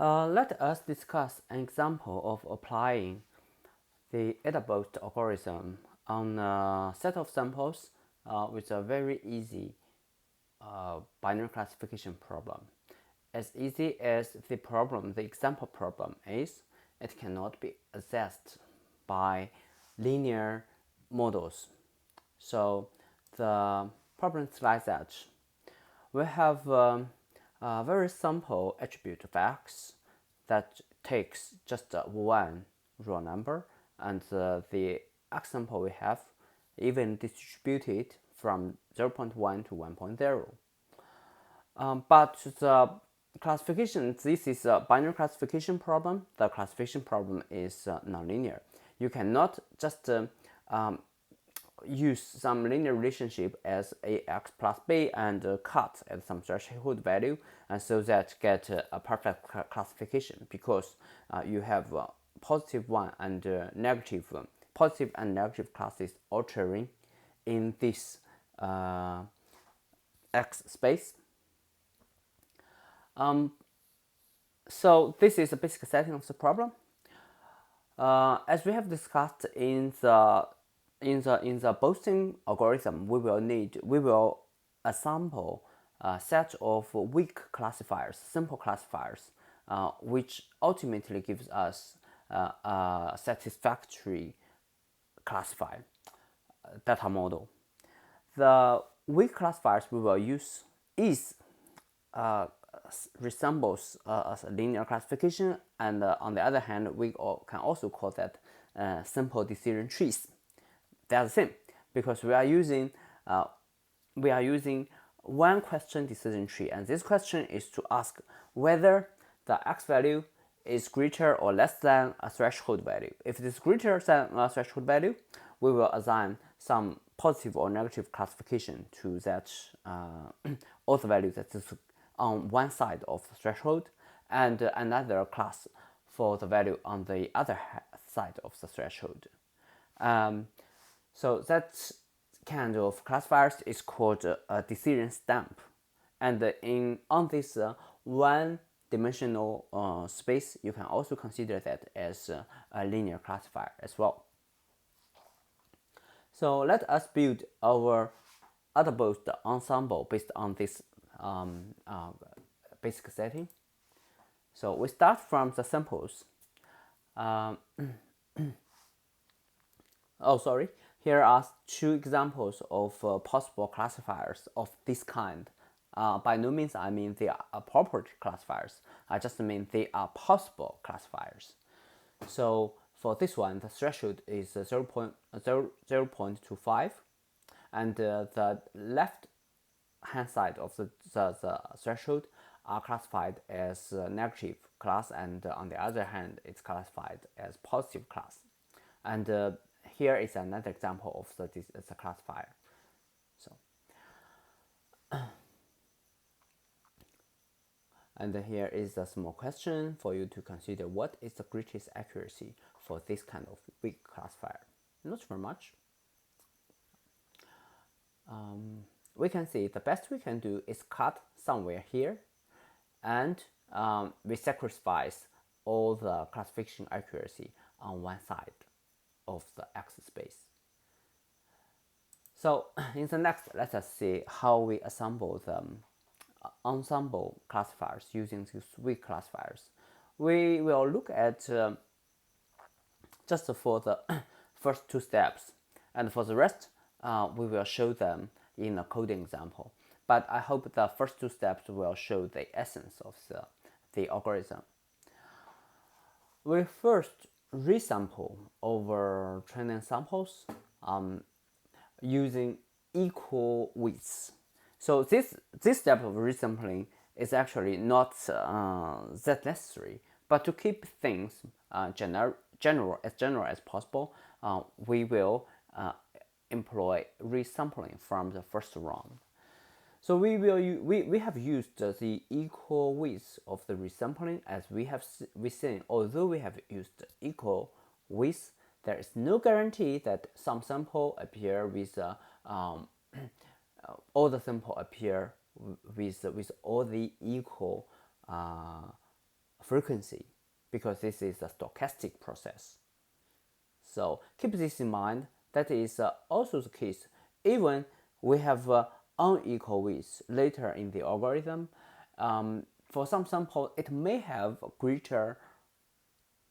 Let us discuss an example of applying the AdaBoost algorithm on a set of samples with a very easy binary classification problem. As easy as the example problem is, it cannot be assessed by linear models. So the problem is like that. We have a very simple attribute of x that takes just one raw number, and the x sample we have even distributed from 0.1 to 1.0. But the classification, this is a binary classification problem. The classification problem is nonlinear. You cannot just use some linear relationship as ax plus b and cut at some threshold value, and so that get a perfect classification, because you have positive one and positive and negative classes altering in this X space. So this is the basic setting of the problem. As we have discussed in the boosting algorithm, we will assemble a set of weak classifiers, simple classifiers, which ultimately gives us a satisfactory classifier data model. The weak classifiers we will use resembles a linear classification, and on the other hand, we can also call that simple decision trees. They are the same, because we are using one question decision tree, and this question is to ask whether the x value is greater or less than a threshold value. If it is greater than a threshold value, we will assign some positive or negative classification to that all the values that is on one side of the threshold, and another class for the value on the other side of the threshold. So that kind of classifiers is called a decision stamp, and on this one-dimensional space, you can also consider that as a linear classifier as well. So let us build our AdaBoost ensemble based on this basic setting. So we start from the samples. Here are two examples of possible classifiers of this kind. By no means I mean they are appropriate classifiers. I just mean they are possible classifiers. So for this one, the threshold is 0.25, and the left hand side of the threshold are classified as negative class, and on the other hand, it's classified as positive class. And here is another example of the classifier. So, and here is a small question for you to consider: what is the greatest accuracy for this kind of weak classifier? Not very much. We can see the best we can do is cut somewhere here, and we sacrifice all the classification accuracy on one side of the X space. So in the next, let us see how we assemble the ensemble classifiers using these weak classifiers. We will look at just for the first two steps, and for the rest, we will show them in a coding example. But I hope the first two steps will show the essence of the algorithm. We first resample over training samples using equal weights. So this step of resampling is actually not that necessary, but to keep things general as possible, we will employ resampling from the first round. So we have used the equal weights of the resampling, as we seen. Although we have used equal weights, there is no guarantee that some sample appear with all the sample appear with all the equal frequency, because this is a stochastic process. So keep this in mind. That is also the case even we have unequal widths later in the algorithm. For some sample, it may have greater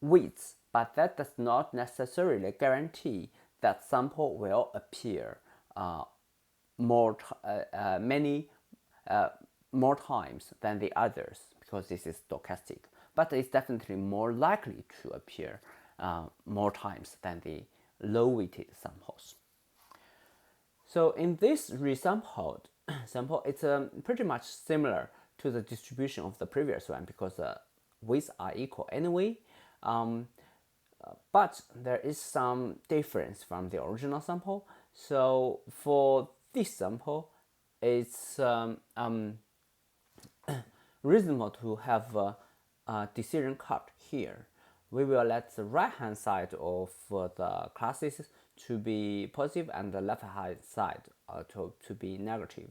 widths, but that does not necessarily guarantee that sample will appear many more times than the others, because this is stochastic. But it's definitely more likely to appear more times than the low-weighted samples. So in this resampled sample, it's pretty much similar to the distribution of the previous one, because weights are equal anyway. But there is some difference from the original sample. So for this sample, it's reasonable to have a decision cut here. We will let the right hand side of the classes to be positive and the left hand side to be negative.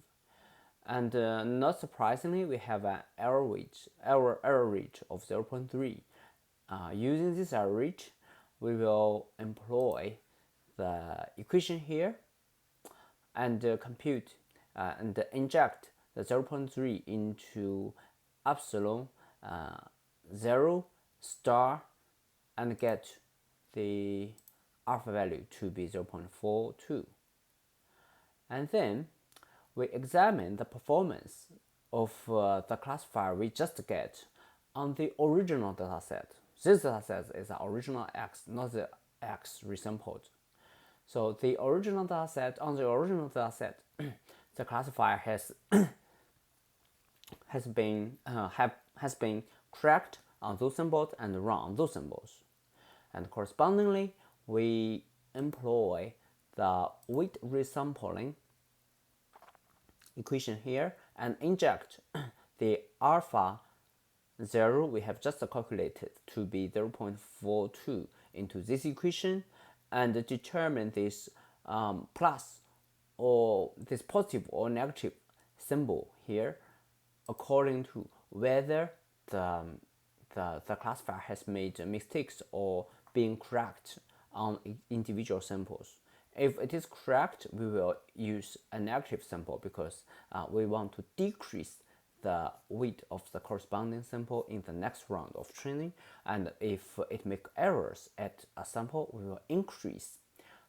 And not surprisingly, we have an error rate of 0.3. Using this error rate, we will employ the equation here and compute and inject the 0.3 into epsilon 0 star and get the alpha value to be 0.42. And then we examine the performance of the classifier we just get on the original dataset. This dataset is the original X, not the X resampled. So the original dataset, on the original dataset, the classifier has been tracked on those symbols and run on those symbols. And correspondingly, we employ the weight resampling equation here and inject the alpha 0 we have just calculated to be 0.42 into this equation, and determine this plus or this positive or negative symbol here according to whether the classifier has made mistakes or being correct on individual samples. If it is correct, we will use a negative sample because we want to decrease the weight of the corresponding sample in the next round of training. And if it makes errors at a sample, we will increase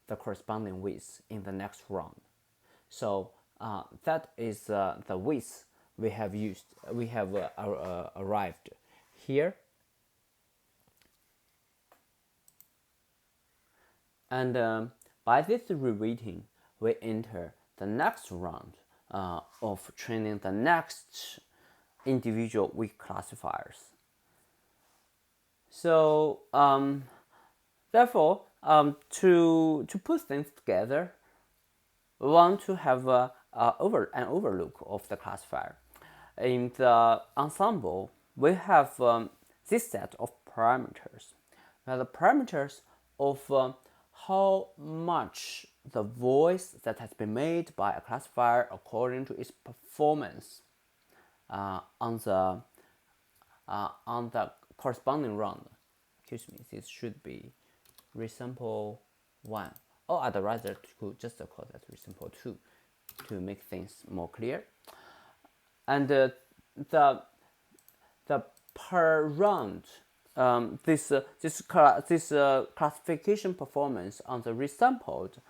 the corresponding weights in the next round. So that is the weights we have used. We have arrived here. And by this reweighting, we enter the next round of training the next individual weight classifiers. So therefore, to put things together, we want to have an overlook of the classifier. In the ensemble, we have this set of parameters. Now the parameters of how much the voice that has been made by a classifier according to its performance on the corresponding round. Excuse me, this should be resample 1, or I'd rather to just call that resample 2 to make things more clear. And the per round, this classification performance on the resampled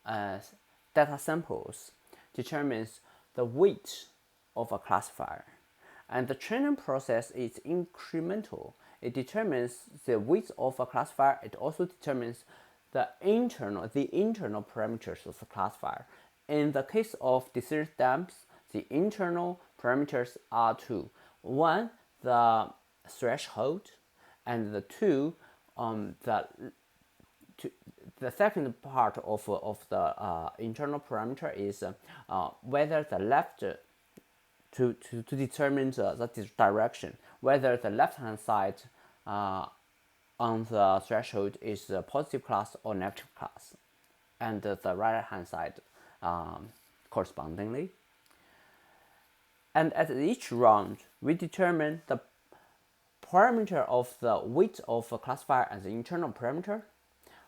data samples determines the weight of a classifier, and the training process is incremental. It determines the weight of a classifier. It also determines the internal parameters of the classifier. In the case of decision stamps, the internal parameters are two: one, the threshold, and the two, the second part of the internal parameter is whether the left to determine the direction, whether the left hand side on the threshold is a positive class or negative class, and the right hand side correspondingly. And at each round, we determine the parameter of the weight of a classifier as an internal parameter,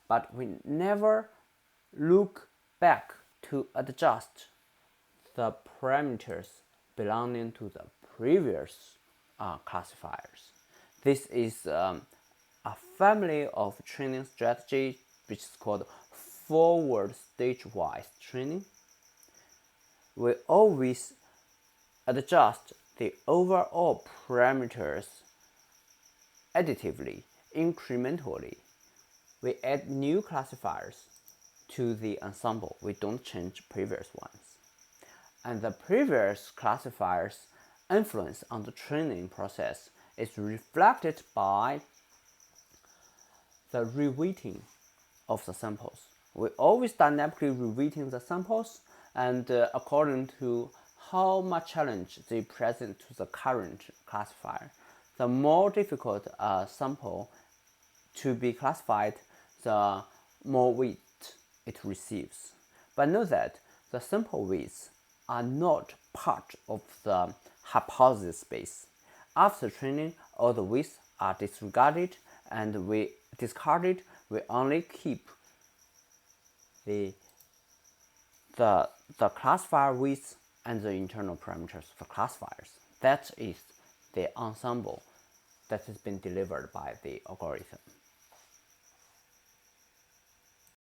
but we never look back to adjust the parameters belonging to the previous classifiers. This is a family of training strategy which is called forward stage-wise training. We always adjust the overall parameters additively, incrementally. We add new classifiers to the ensemble. We don't change previous ones. And the previous classifier's influence on the training process is reflected by the reweighting of the samples. We always dynamically reweighting the samples, and according to how much challenge they present to the current classifier. The more difficult a sample to be classified, the more weight it receives. But note that the sample weights are not part of the hypothesis space. After training, all the weights are disregarded and we only keep the classifier weights and the internal parameters for classifiers. That is the ensemble that has been delivered by the algorithm.